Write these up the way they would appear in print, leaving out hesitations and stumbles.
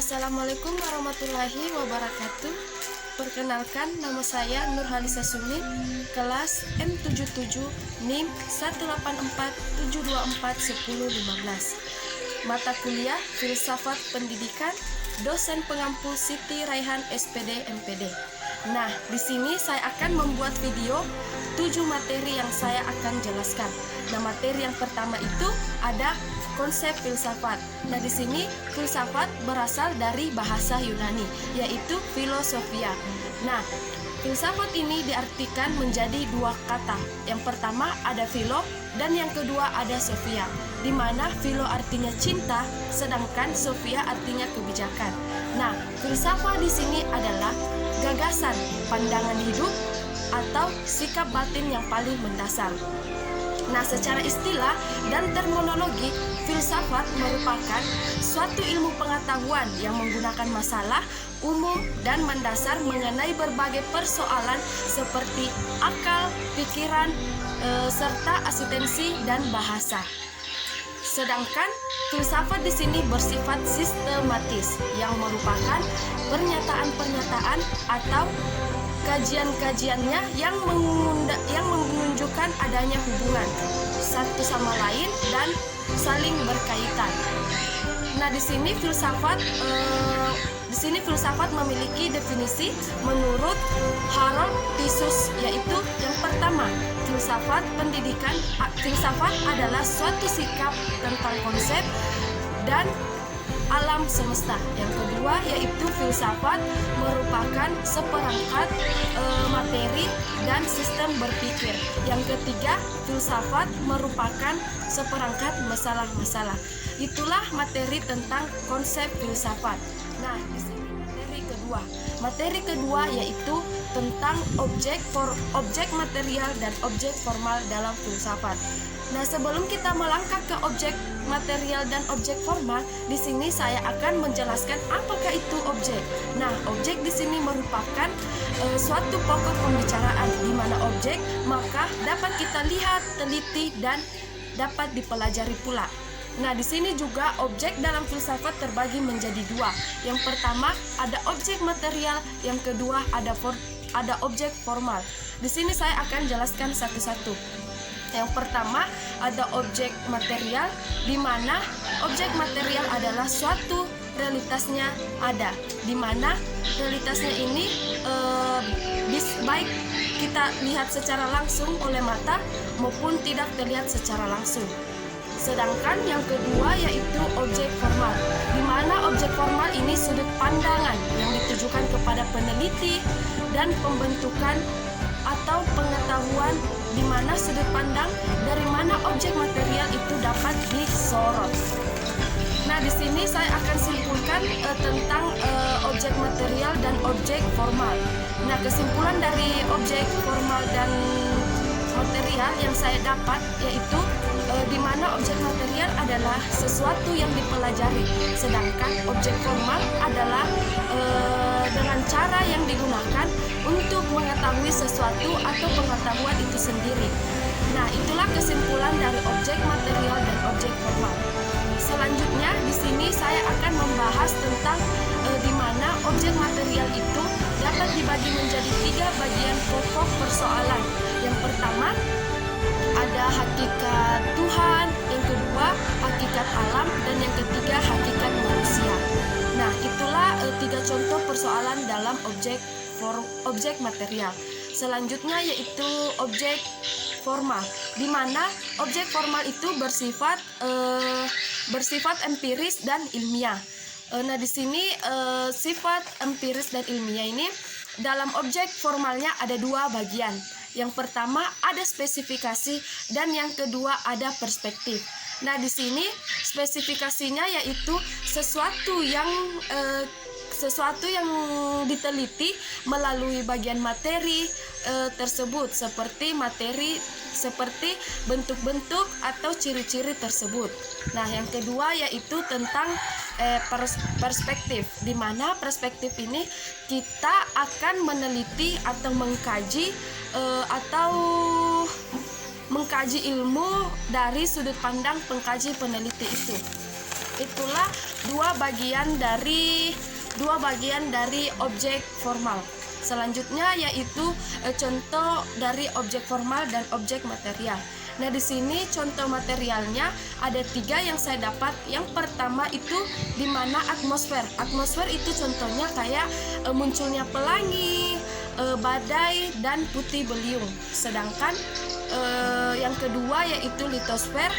Assalamualaikum warahmatullahi wabarakatuh. Perkenalkan, nama saya Nurhalisa Sumi, kelas M77 NIM 184724105. Mata kuliah Filsafat Pendidikan, dosen pengampu Siti Raihan SPD MPD. Nah, di sini saya akan membuat video 7 materi yang saya akan jelaskan. Nah, materi yang pertama itu ada konsep filsafat. Nah, di sini filsafat berasal dari bahasa Yunani, yaitu filosofia. Nah, filsafat ini diartikan menjadi dua kata. Yang pertama ada philo dan yang kedua ada sophia, di mana philo artinya cinta, sedangkan sophia artinya kebijakan. Nah, filsafat di sini adalah gagasan, pandangan hidup, atau sikap batin yang paling mendasar. Nah, secara istilah dan terminologi, filsafat merupakan suatu ilmu pengetahuan yang menggunakan masalah umum dan mendasar mengenai berbagai persoalan seperti akal, pikiran, serta asistensi dan bahasa. Sedangkan filsafat di sini bersifat sistematis yang merupakan pernyataan-pernyataan atau kajian-kajiannya yang menunjukkan adanya hubungan satu sama lain dan saling berkaitan. Nah, di sini filsafat memiliki definisi menurut Harold Pissus, yaitu yang pertama, filsafat pendidikan. Filsafat adalah suatu sikap tentang konsep dan alam semesta. Yang kedua yaitu filsafat merupakan seperangkat materi dan sistem berpikir. Yang ketiga, filsafat merupakan seperangkat masalah-masalah. Itulah materi tentang konsep filsafat. Nah, di sini materi kedua yaitu tentang objek material dan objek formal dalam filsafat. Nah, sebelum kita melangkah ke objek material dan objek formal, di sini saya akan menjelaskan apakah itu objek. Nah, objek di sini merupakan suatu pokok pembicaraan, di mana objek maka dapat kita lihat, teliti, dan dapat dipelajari pula. Nah, di sini juga objek dalam filsafat terbagi menjadi dua. Yang pertama ada objek material, yang kedua ada objek formal. Di sini saya akan jelaskan satu-satu. Yang pertama ada objek material, di mana objek material adalah suatu realitasnya ada, di mana realitasnya ini baik kita lihat secara langsung oleh mata maupun tidak terlihat secara langsung. Sedangkan yang kedua yaitu objek formal, di mana objek formal ini sudut pandangan yang ditujukan kepada peneliti dan pembentukan atau pengetahuan, di mana sudut pandang dari mana objek material itu dapat disorot. Nah, di sini saya akan simpulkan tentang objek material dan objek formal. Nah, kesimpulan dari objek formal dan material yang saya dapat yaitu di mana objek material adalah sesuatu yang dipelajari, sedangkan objek formal adalah dengan cara yang digunakan untuk mengetahui sesuatu atau pengetahuan itu sendiri. Nah, itulah kesimpulan dari objek material dan objek formal. Selanjutnya di sini saya akan membahas tentang di mana objek material itu dapat dibagi menjadi 3 bagian pokok persoalan. Yang pertama ada hakikat Tuhan, yang kedua hakikat alam, dan yang ketiga hakikat manusia. Nah, itulah 3 contoh persoalan dalam objek material. Selanjutnya yaitu objek formal, di mana objek formal itu bersifat empiris dan ilmiah. Nah, di sini sifat empiris dan ilmiah ini dalam objek formalnya ada 2 bagian. Yang pertama ada spesifikasi dan yang kedua ada perspektif. Nah, di sini spesifikasinya yaitu sesuatu yang diteliti melalui bagian materi tersebut, seperti bentuk-bentuk atau ciri-ciri tersebut. Nah, yang kedua yaitu tentang perspektif, di mana perspektif ini kita akan meneliti atau mengkaji ilmu dari sudut pandang pengkaji peneliti itu. itulah dua bagian dari objek formal. Selanjutnya yaitu contoh dari objek formal dan objek material. Nah, di sini contoh materialnya ada 3 yang saya dapat. Yang pertama itu di mana atmosfer. Atmosfer itu contohnya kayak munculnya pelangi, badai, dan putih beliung. Sedangkan yang kedua yaitu litosfer,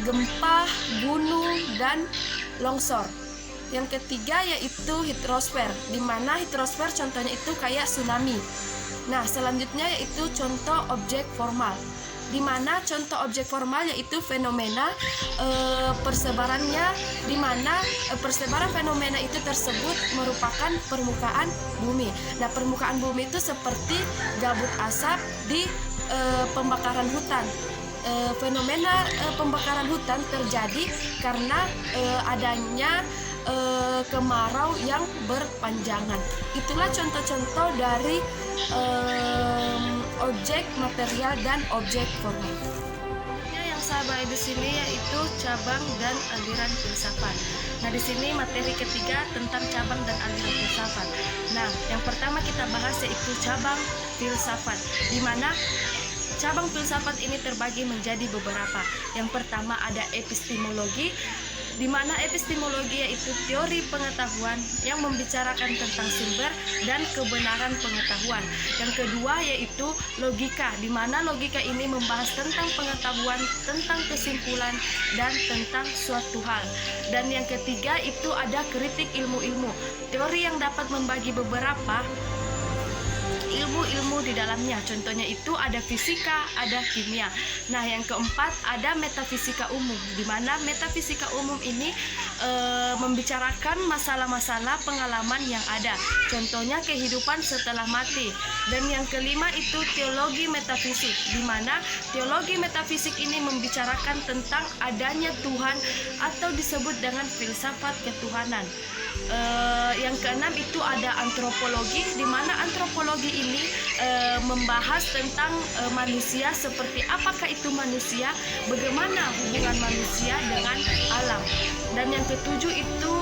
gempa, gunung, dan longsor. Yang ketiga yaitu hidrosfer, di mana hidrosfer contohnya itu kayak tsunami. Nah, selanjutnya yaitu contoh objek formal, di mana contoh objek formal yaitu fenomena persebarannya, di mana persebaran fenomena itu tersebut merupakan permukaan bumi. Nah, permukaan bumi itu seperti kabut asap di pembakaran hutan. Fenomena pembakaran hutan terjadi karena adanya kemarau yang berpanjangan. Itulah contoh-contoh dari objek material dan objek formal. Yang saya bahas di sini yaitu cabang dan aliran filsafat. Nah, di sini materi ketiga tentang cabang dan aliran filsafat. Nah, yang pertama kita bahas yaitu cabang filsafat, di mana cabang filsafat ini terbagi menjadi beberapa. Yang pertama ada epistemologi, di mana epistemologi yaitu teori pengetahuan yang membicarakan tentang sumber dan kebenaran pengetahuan. Yang kedua yaitu logika, di mana logika ini membahas tentang pengetahuan, tentang kesimpulan, dan tentang suatu hal. Dan yang ketiga itu ada kritik ilmu-ilmu, teori yang dapat membagi beberapa ilmu-ilmu di dalamnya. Contohnya itu ada fisika, ada kimia. Nah, yang keempat ada metafisika umum, di mana metafisika umum ini membicarakan masalah-masalah pengalaman yang ada. Contohnya kehidupan setelah mati. Dan yang kelima itu teologi metafisik, di mana teologi metafisik ini membicarakan tentang adanya Tuhan atau disebut dengan filsafat ketuhanan. Yang keenam itu ada antropologi, di mana antropologi ini membahas tentang manusia, seperti apakah itu manusia, bagaimana hubungan manusia dengan alam. Dan yang ketujuh itu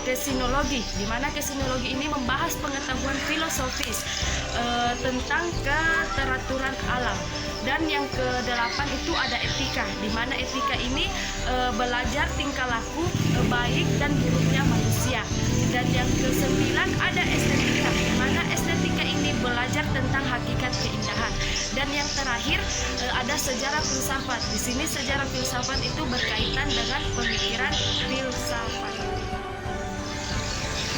kesinologi, di mana kesinologi ini membahas pengetahuan filosofis tentang keteraturan alam. Dan yang kedelapan itu ada etika, di mana etika ini belajar tingkah laku baik dan buruknya manusia. Dan yang kesembilan ada estetika, di mana estetika ini belajar tentang hakikat keindahan. Dan yang terakhir ada sejarah filsafat. Di sini sejarah filsafat itu berkaitan dengan pemikiran filsafat.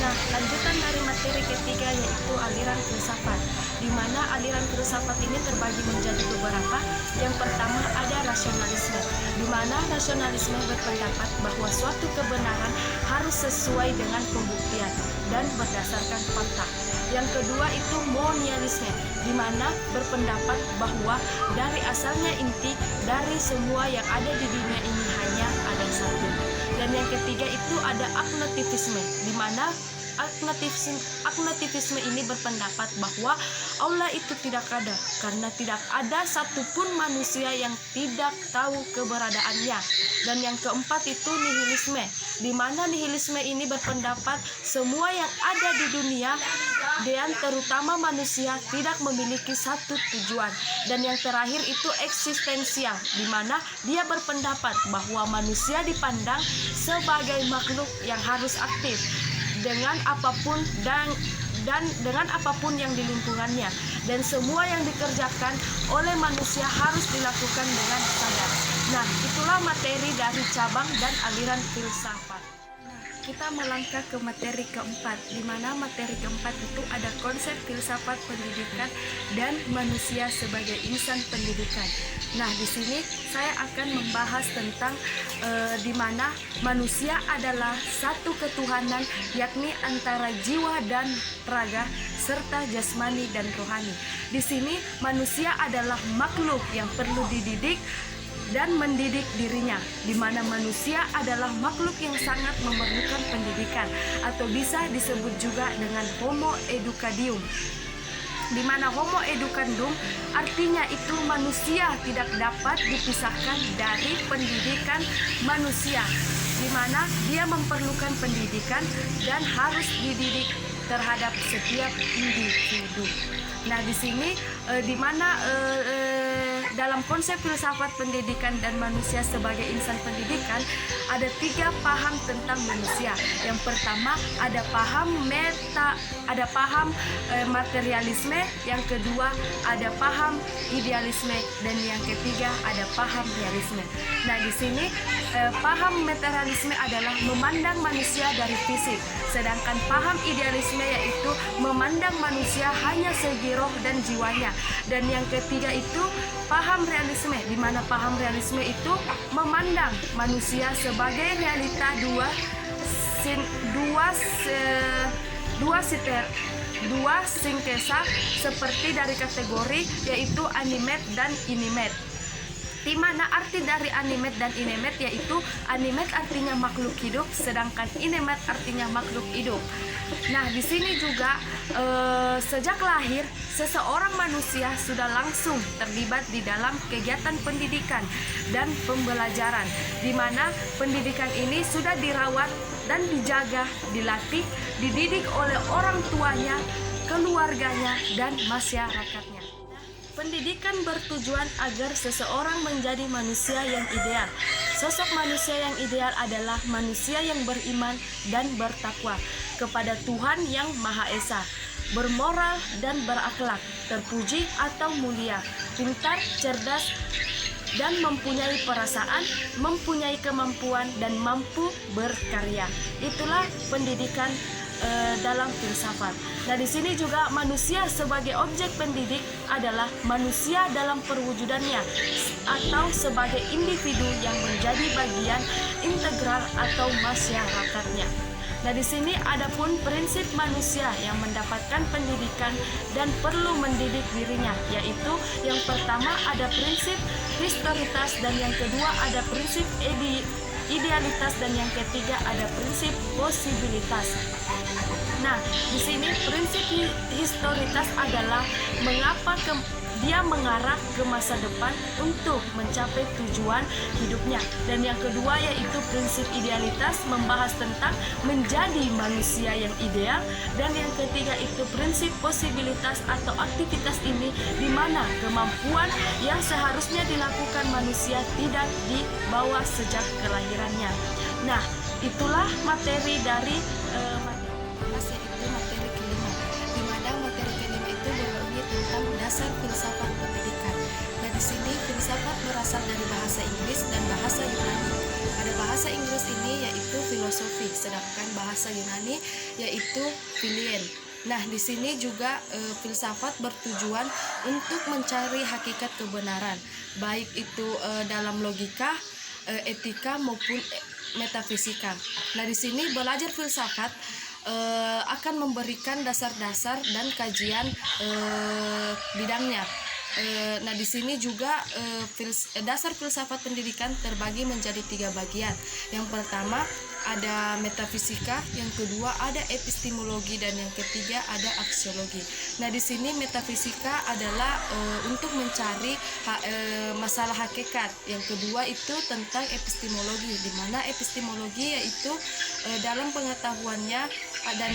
Nah, lanjutan dari materi ketiga yaitu aliran filsafat, di mana aliran filsafat ini terbagi menjadi beberapa. Yang pertama ada rasionalisme, di mana rasionalisme berpendapat bahwa suatu kebenaran harus sesuai dengan pembuktian dan berdasarkan fakta. Yang kedua itu monialisme, di mana berpendapat bahwa dari asalnya inti dari semua yang ada di dunia ini hanya ada satu. Dan yang ketiga itu ada agnositisme, di mana agnositisme ini berpendapat bahwa Allah itu tidak ada, karena tidak ada satupun manusia yang tidak tahu keberadaannya. Dan yang keempat itu nihilisme, di mana nihilisme ini berpendapat semua yang ada di dunia dan terutama manusia tidak memiliki satu tujuan. Dan yang terakhir itu eksistensial, di mana dia berpendapat bahwa manusia dipandang sebagai makhluk yang harus aktif dengan apapun dan dengan apapun yang di lingkungannya, dan semua yang dikerjakan oleh manusia harus dilakukan dengan sadar. Nah, itulah materi dari cabang dan aliran filsafat. Kita melangkah ke materi keempat, di mana materi keempat itu ada konsep filsafat pendidikan dan manusia sebagai insan pendidikan. Nah, di sini saya akan membahas tentang di mana manusia adalah satu ketuhanan, yakni antara jiwa dan raga serta jasmani dan rohani. Di sini manusia adalah makhluk yang perlu dididik dan mendidik dirinya, di mana manusia adalah makhluk yang sangat memerlukan pendidikan, atau bisa disebut juga dengan Homo educandium, di mana Homo educandium artinya itu manusia tidak dapat dipisahkan dari pendidikan manusia. di mana dia memerlukan pendidikan dan harus dididik terhadap setiap individu. Nah, di sini di mana dalam konsep filsafat pendidikan dan manusia sebagai insan pendidikan ada 3 paham tentang manusia. Yang pertama ada paham materialisme, yang kedua ada paham idealisme, dan yang ketiga ada paham realisme. Nah, di sini paham materialisme adalah memandang manusia dari fisik, sedangkan paham idealisme yaitu memandang manusia hanya segi roh dan jiwanya. Dan yang ketiga itu paham realisme, di mana paham realisme itu memandang manusia sebagai realita dua sintesa seperti dari kategori yaitu animate dan inanimate. Di mana arti dari animate dan inanimate yaitu animate artinya makhluk hidup, sedangkan inanimate artinya makhluk hidup. Nah, di sini juga sejak lahir seseorang manusia sudah langsung terlibat di dalam kegiatan pendidikan dan pembelajaran, di mana pendidikan ini sudah dirawat dan dijaga, dilatih, dididik oleh orang tuanya, keluarganya, dan masyarakatnya. Pendidikan bertujuan agar seseorang menjadi manusia yang ideal. Sosok manusia yang ideal adalah manusia yang beriman dan bertakwa kepada Tuhan yang Maha Esa, bermoral dan berakhlak, terpuji atau mulia, pintar, cerdas, dan mempunyai perasaan, mempunyai kemampuan, dan mampu berkarya. Itulah pendidikan dalam filsafat. Nah, di sini juga manusia sebagai objek pendidik adalah manusia dalam perwujudannya atau sebagai individu yang menjadi bagian integral atau masyarakatnya. Nah, di sini adapun prinsip manusia yang mendapatkan pendidikan dan perlu mendidik dirinya, yaitu yang pertama ada prinsip historitas, dan yang kedua ada prinsip idealitas, dan yang ketiga ada prinsip posibilitas. Nah, di sini prinsip historitas adalah mengapa dia mengarah ke masa depan untuk mencapai tujuan hidupnya. Dan yang kedua yaitu prinsip idealitas, membahas tentang menjadi manusia yang ideal. Dan yang ketiga itu prinsip posibilitas atau aktivitas ini, di mana kemampuan yang seharusnya dilakukan manusia tidak dibawa sejak kelahirannya. Nah, itulah materi dari materi kelima, di mana materi kelima itu berbunyi tentang dasar filsafat pendidikan. Nah, di sini filsafat berasal dari bahasa Inggris dan bahasa Yunani. Pada bahasa Inggris ini yaitu filosofi, sedangkan bahasa Yunani yaitu philien. Nah, di sini juga filsafat bertujuan untuk mencari hakikat kebenaran, baik itu dalam logika, etika maupun metafisika. Nah, di sini belajar filsafat akan memberikan dasar-dasar dan kajian bidangnya. Nah, di sini juga dasar filsafat pendidikan terbagi menjadi 3 bagian. Yang pertama ada metafisika, yang kedua ada epistemologi, dan yang ketiga ada aksiologi. Nah, di sini metafisika adalah untuk mencari masalah hakikat. Yang kedua itu tentang epistemologi, di mana epistemologi yaitu dalam pengetahuannya dan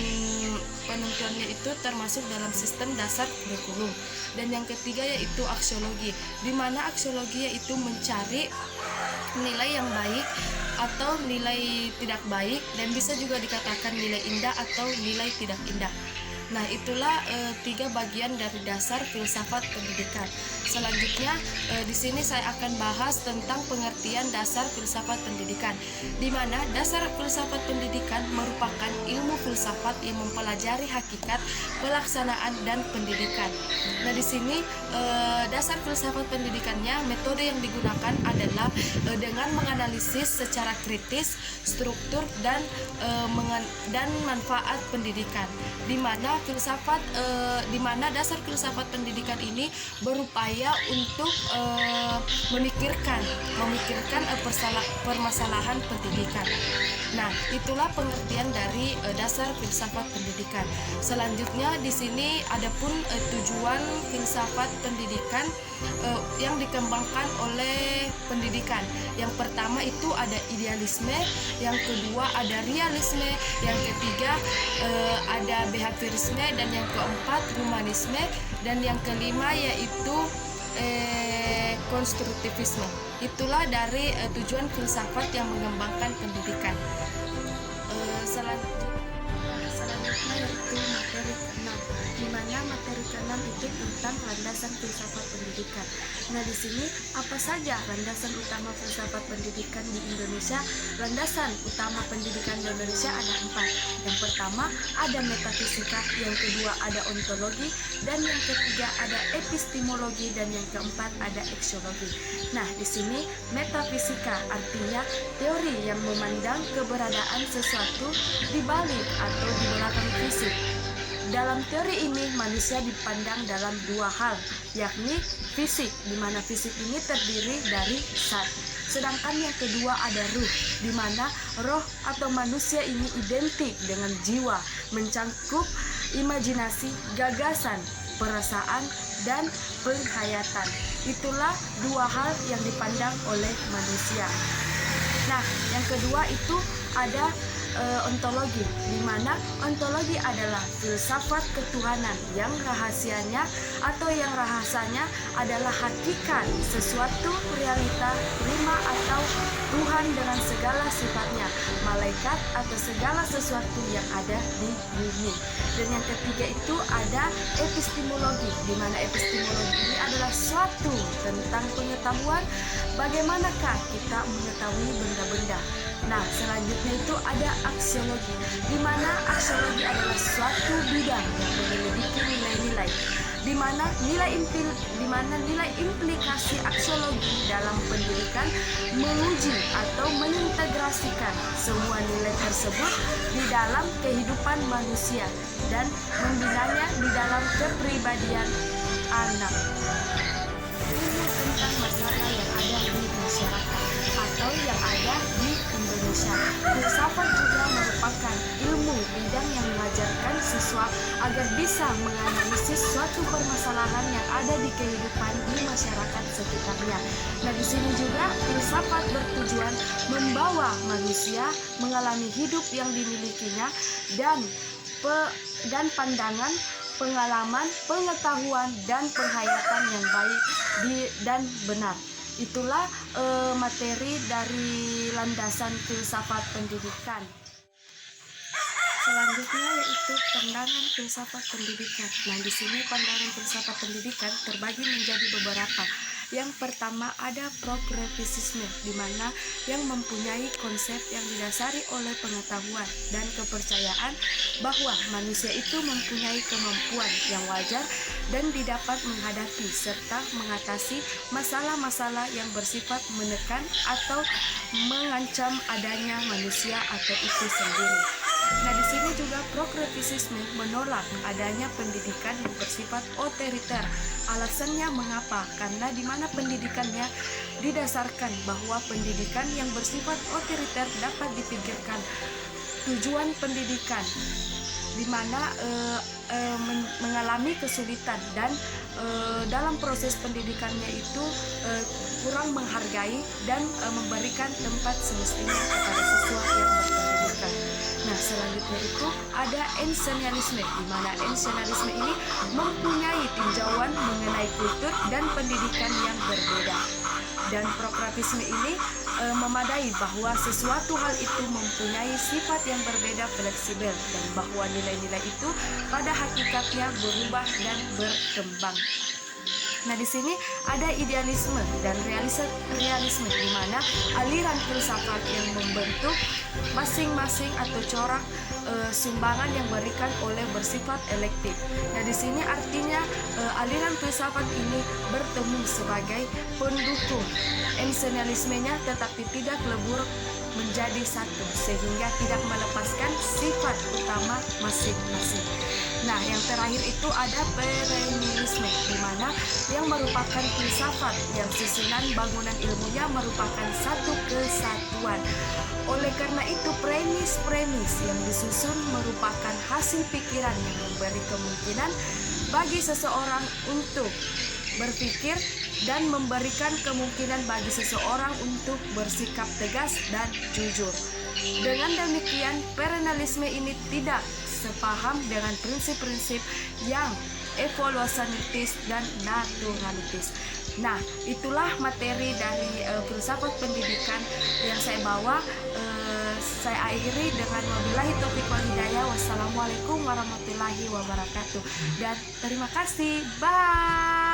penentuannya itu termasuk dalam sistem dasar kurikulum. Dan yang ketiga yaitu aksiologi, di mana aksiologi yaitu mencari nilai yang baik atau nilai tidak baik, dan bisa juga dikatakan nilai indah atau nilai tidak indah. Nah, itulah 3 bagian dari dasar filsafat pendidikan. Selanjutnya di sini saya akan bahas tentang pengertian dasar filsafat pendidikan, di mana dasar filsafat pendidikan merupakan ilmu filsafat yang mempelajari hakikat, pelaksanaan, dan pendidikan. Nah, di sini dasar filsafat pendidikannya, metode yang digunakan adalah dengan menganalisis secara kritis struktur dan manfaat pendidikan, di mana itulah filsafat di mana dasar filsafat pendidikan ini berupaya untuk memikirkan permasalahan pendidikan. Nah, itulah pengertian dari dasar filsafat pendidikan. Selanjutnya di sini adapun tujuan filsafat pendidikan yang dikembangkan oleh pendidikan. Yang pertama itu ada idealisme, yang kedua ada realisme, yang ketiga ada behaviorisme, dan yang keempat humanisme, dan yang kelima yaitu konstruktivisme. Itulah dari tujuan filsafat yang mengembangkan pendidikan. Selanjutnya yaitu materi ke-6, di mana materi ke-6 itu tentang landasan filsafat pendidikan. Nah, di sini apa saja landasan utama filsafat pendidikan di Indonesia? Landasan utama pendidikan di Indonesia ada 4. Yang pertama ada metafisika, yang kedua ada ontologi, dan yang ketiga ada epistemologi, dan yang keempat ada aksiologi. Nah, di sini metafisika artinya teori yang memandang keberadaan sesuatu di balik atau di belakang fisik. Dalam teori ini manusia dipandang dalam 2 hal, yakni fisik, di mana fisik ini terdiri dari zat. Sedangkan yang kedua ada ruh, di mana roh atau manusia ini identik dengan jiwa, mencangkup imajinasi, gagasan, perasaan, dan penghayatan. Itulah 2 hal yang dipandang oleh manusia. Nah, yang kedua itu ada ontologi, di mana ontologi adalah filsafat ketuhanan yang rahasianya atau yang rahasanya adalah hakikat sesuatu realita prima atau Tuhan dengan segala sifatnya, malaikat atau segala sesuatu yang ada di bumi. Dan yang ketiga itu ada epistemologi, di mana epistemologi ini adalah suatu tentang pengetahuan bagaimanakah kita mengetahui benda-benda. Nah, selanjutnya itu ada aksiologi, di mana aksiologi adalah suatu bidang yang memiliki nilai-nilai, di mana nilai implikasi aksiologi dalam pendidikan menguji atau mengintegrasikan semua nilai tersebut di dalam kehidupan manusia dan membinanya di dalam kepribadian anak. Ilmu tentang masalah yang ada di masyarakat atau yang ada di Indonesia. Filsafat juga merupakan ilmu bidang yang mengajarkan siswa agar bisa menganalisis suatu permasalahan yang ada di kehidupan di masyarakat sekitarnya. Nah, di sini juga filsafat bertujuan membawa manusia mengalami hidup yang dimilikinya dan pandangan, pengalaman, pengetahuan, dan penghayatan yang baik dan benar. Itulah materi dari landasan filsafat pendidikan. Selanjutnya yaitu pandangan filsafat pendidikan. Nah, di sini pandangan filsafat pendidikan terbagi menjadi beberapa. Yang pertama ada progresisme, di mana yang mempunyai konsep yang didasari oleh pengetahuan dan kepercayaan bahwa manusia itu mempunyai kemampuan yang wajar dan didapat menghadapi serta mengatasi masalah-masalah yang bersifat menekan atau mengancam adanya manusia atau itu sendiri. Nah, di sini juga progresisme menolak adanya pendidikan yang bersifat otoriter. Alasannya mengapa? Karena di mana pendidikannya didasarkan bahwa pendidikan yang bersifat otoriter dapat dipikirkan. Tujuan pendidikan di mana mengalami kesulitan dan dalam proses pendidikannya itu kurang menghargai dan memberikan tempat semestinya kepada siswa yang berpendidikan. Nah, selanjutnya itu ada ensenyalisme, di mana ensenyalisme ini mempunyai tinjauan mengenai kultur dan pendidikan yang berbeda. Dan prokratisme ini memadai bahwa sesuatu hal itu mempunyai sifat yang berbeda fleksibel dan bahwa nilai-nilai itu pada hakikatnya berubah dan berkembang. Nah, di sini ada idealisme dan realisme, di mana aliran filsafat yang membentuk masing-masing atau corak sumbangan yang berikan oleh bersifat elektif. Nah, di sini artinya aliran filsafat ini bertemu sebagai pendukung ensenyalismenya, tetapi tidak lebur menjadi satu sehingga tidak melepaskan sifat utama masing-masing. Nah, yang terakhir itu ada perennialisme, di mana yang merupakan filsafat yang susunan bangunan ilmunya merupakan satu kesatuan. Oleh karena itu, premis-premis yang disusun merupakan hasil pikiran yang memberi kemungkinan bagi seseorang untuk berpikir dan memberikan kemungkinan bagi seseorang untuk bersikap tegas dan jujur. Dengan demikian, perennialisme ini tidak sepaham dengan prinsip-prinsip yang evolusionistis dan naturalistis. Nah, itulah materi dari filsafat pendidikan yang saya bawa. Saya akhiri dengan wabillahi taufiq wal hidayah. Wassalamualaikum warahmatullahi wabarakatuh. Dan terima kasih. Bye.